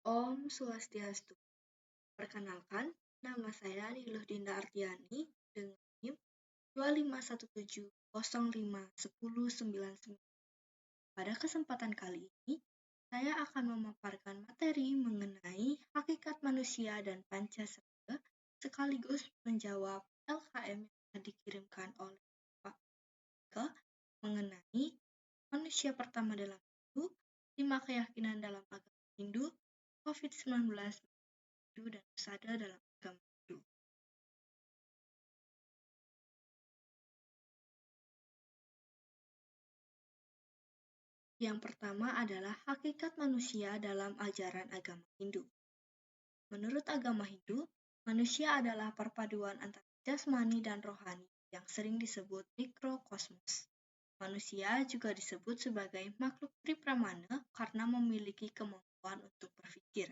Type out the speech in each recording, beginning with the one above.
Om Swastiastu. Perkenalkan, nama saya Niluh Dinda Artiani dengan NIM 2517051099. Pada kesempatan kali ini, saya akan memaparkan materi mengenai hakikat manusia dan Pancasila sekaligus menjawab LKM yang dikirimkan oleh Pak Ke mengenai manusia pertama dalam Hindu, 5 keyakinan dalam agama Hindu, COVID-19 Hindu dan Usada dalam agama Hindu. Yang pertama adalah hakikat manusia dalam ajaran agama Hindu. Menurut agama Hindu, manusia adalah perpaduan antara jasmani dan rohani yang sering disebut mikrokosmos. Manusia juga disebut sebagai makhluk tripramana karena memiliki kemampuan untuk berpikir.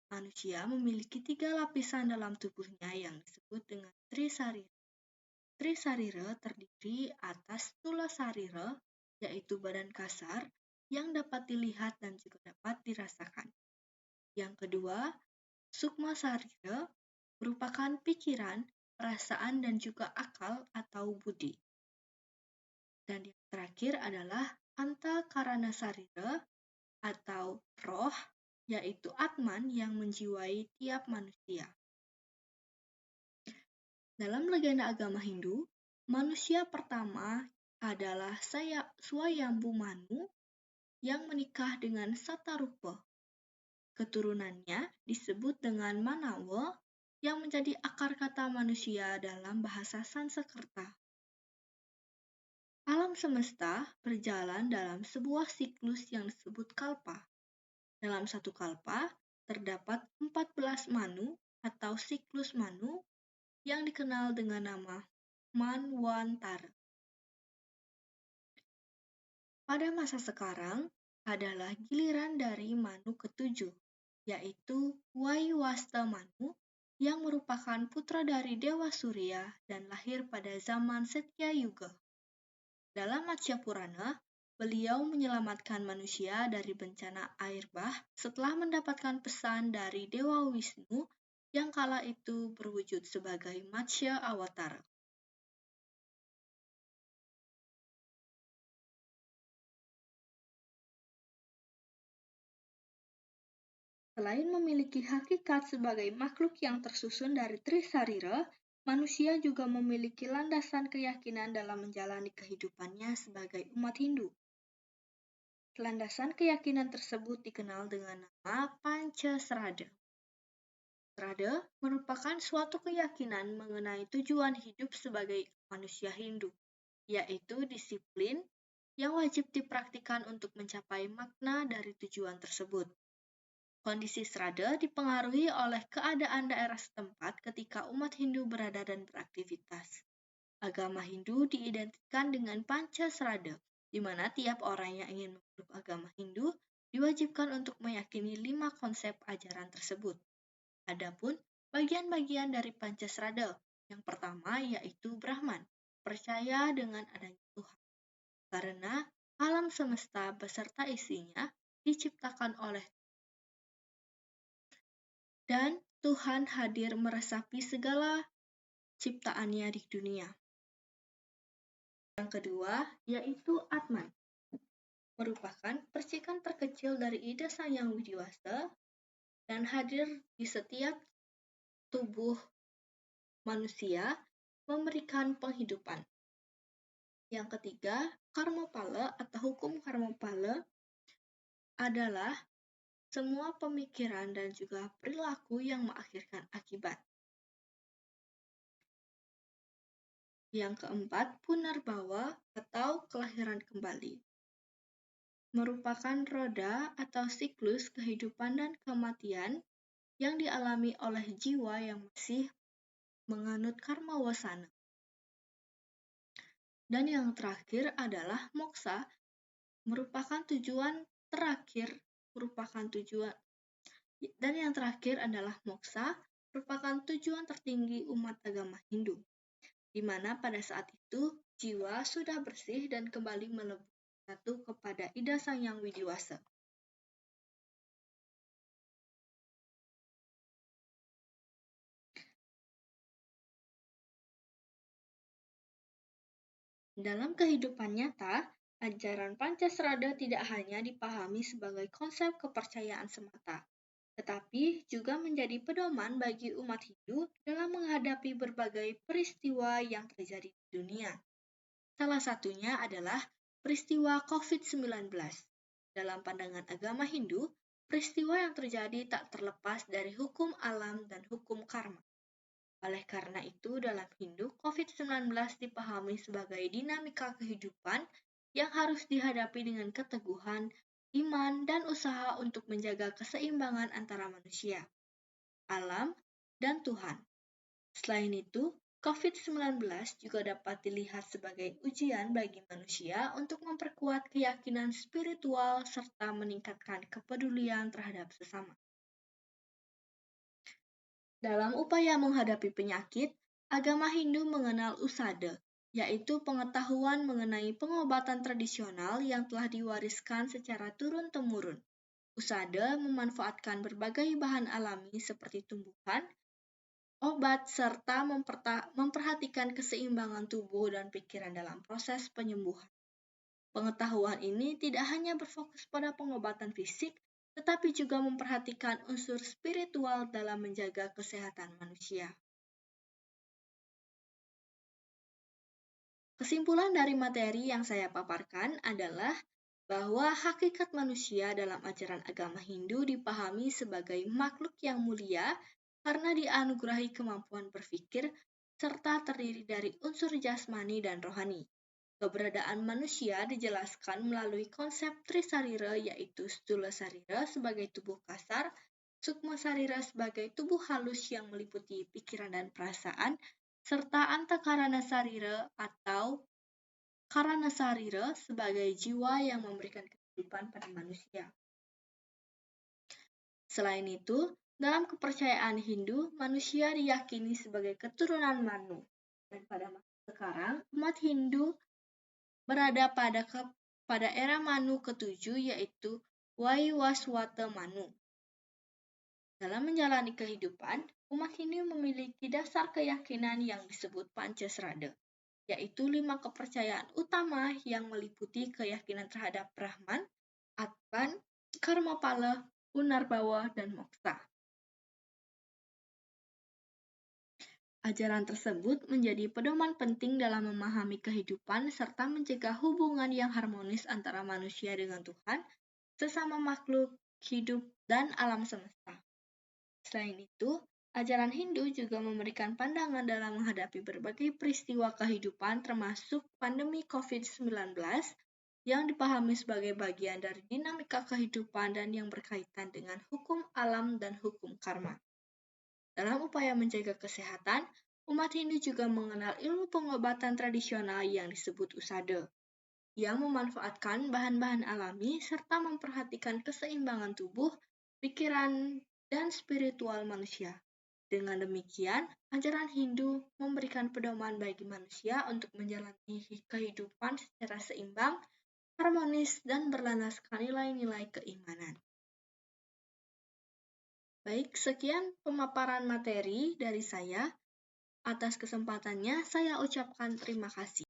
Manusia memiliki 3 lapisan dalam tubuhnya yang disebut dengan trisarira. Trisarira terdiri atas tula sarira, yaitu badan kasar, yang dapat dilihat dan juga dapat dirasakan. Yang kedua, sukma sarira, merupakan pikiran, perasaan, dan juga akal atau budi. Dan yang terakhir adalah antakarana sarira, atau roh, yaitu atman yang menjiwai tiap manusia. Dalam legenda agama Hindu, manusia pertama adalah Swayambhu Manu yang menikah dengan Satarupa. Keturunannya disebut dengan Manawa yang menjadi akar kata manusia dalam bahasa Sanskerta. Alam semesta berjalan dalam sebuah siklus yang disebut kalpa. Dalam satu kalpa terdapat 14 manu atau siklus manu yang dikenal dengan nama Manwantara. Pada masa sekarang adalah giliran dari Manu ke-7, yaitu Waiwasta Manu yang merupakan putra dari Dewa Surya dan lahir pada zaman Setya Yuga. Dalam Matsya Purana, beliau menyelamatkan manusia dari bencana air bah setelah mendapatkan pesan dari Dewa Wisnu yang kala itu berwujud sebagai Matsya Awatara. Selain memiliki hakikat sebagai makhluk yang tersusun dari trisarira, manusia juga memiliki landasan keyakinan dalam menjalani kehidupannya sebagai umat Hindu. Landasan keyakinan tersebut dikenal dengan nama Pancasrada. Srada merupakan suatu keyakinan mengenai tujuan hidup sebagai manusia Hindu, yaitu disiplin yang wajib dipraktikkan untuk mencapai makna dari tujuan tersebut. Kondisi Srada dipengaruhi oleh keadaan daerah setempat ketika umat Hindu berada dan beraktivitas. Agama Hindu diidentikan dengan Pancasrada, di mana tiap orang yang ingin memeluk agama Hindu diwajibkan untuk meyakini 5 konsep ajaran tersebut. Adapun bagian-bagian dari Pancasrada, yang pertama yaitu Brahman, percaya dengan adanya Tuhan. Karena alam semesta beserta isinya diciptakan oleh dan Tuhan hadir meresapi segala ciptaannya di dunia. Yang kedua, yaitu Atman, merupakan percikan terkecil dari ide Sang Yang Widiwasa dan hadir di setiap tubuh manusia memberikan penghidupan. Yang ketiga, Karmapala atau hukum Karmapala adalah semua pemikiran dan juga perilaku yang mengakhirkan akibat. Yang keempat, Punarbawa atau kelahiran kembali, merupakan roda atau siklus kehidupan dan kematian yang dialami oleh jiwa yang masih menganut karma wasana. Dan yang terakhir adalah moksa, merupakan tujuan tertinggi umat agama Hindu, di mana pada saat itu jiwa sudah bersih dan kembali melebur satu kepada Ida Sang Yang Widiwasa. Dalam kehidupan nyata, ajaran Pancasrada tidak hanya dipahami sebagai konsep kepercayaan semata, tetapi juga menjadi pedoman bagi umat Hindu dalam menghadapi berbagai peristiwa yang terjadi di dunia. Salah satunya adalah peristiwa COVID-19. Dalam pandangan agama Hindu, peristiwa yang terjadi tak terlepas dari hukum alam dan hukum karma. Oleh karena itu, dalam Hindu, COVID-19 dipahami sebagai dinamika kehidupan yang harus dihadapi dengan keteguhan, iman, dan usaha untuk menjaga keseimbangan antara manusia, alam, dan Tuhan. Selain itu, COVID-19 juga dapat dilihat sebagai ujian bagi manusia untuk memperkuat keyakinan spiritual serta meningkatkan kepedulian terhadap sesama. Dalam upaya menghadapi penyakit, agama Hindu mengenal usada, yaitu pengetahuan mengenai pengobatan tradisional yang telah diwariskan secara turun-temurun. Usada memanfaatkan berbagai bahan alami seperti tumbuhan, obat, serta memperhatikan keseimbangan tubuh dan pikiran dalam proses penyembuhan. Pengetahuan ini tidak hanya berfokus pada pengobatan fisik, tetapi juga memperhatikan unsur spiritual dalam menjaga kesehatan manusia. Kesimpulan dari materi yang saya paparkan adalah bahwa hakikat manusia dalam ajaran agama Hindu dipahami sebagai makhluk yang mulia karena dianugerahi kemampuan berpikir serta terdiri dari unsur jasmani dan rohani. Keberadaan manusia dijelaskan melalui konsep Trisarira, yaitu Stula Sarira sebagai tubuh kasar, Sukma Sarira sebagai tubuh halus yang meliputi pikiran dan perasaan, serta Antakarana Sarira atau Karana Sarira sebagai jiwa yang memberikan kehidupan pada manusia. Selain itu, dalam kepercayaan Hindu, manusia diyakini sebagai keturunan Manu. Dan pada masa sekarang, umat Hindu berada pada era Manu ke-7, yaitu Waiwaswata Manu. Dalam menjalani kehidupan, umat Hindu memiliki dasar keyakinan yang disebut Pancasrada, yaitu 5 kepercayaan utama yang meliputi keyakinan terhadap Brahman, Atman, Karmapala, Punarbawa, dan Moksa. Ajaran tersebut menjadi pedoman penting dalam memahami kehidupan serta mencegah hubungan yang harmonis antara manusia dengan Tuhan, sesama makhluk hidup, dan alam semesta. Selain itu, ajaran Hindu juga memberikan pandangan dalam menghadapi berbagai peristiwa kehidupan termasuk pandemi COVID-19 yang dipahami sebagai bagian dari dinamika kehidupan dan yang berkaitan dengan hukum alam dan hukum karma. Dalam upaya menjaga kesehatan, umat Hindu juga mengenal ilmu pengobatan tradisional yang disebut usada, yang memanfaatkan bahan-bahan alami serta memperhatikan keseimbangan tubuh, pikiran, dan spiritual manusia. Dengan demikian, ajaran Hindu memberikan pedoman bagi manusia untuk menjalani kehidupan secara seimbang, harmonis, dan berlandaskan nilai-nilai keimanan. Baik, sekian pemaparan materi dari saya. Atas kesempatannya, saya ucapkan terima kasih.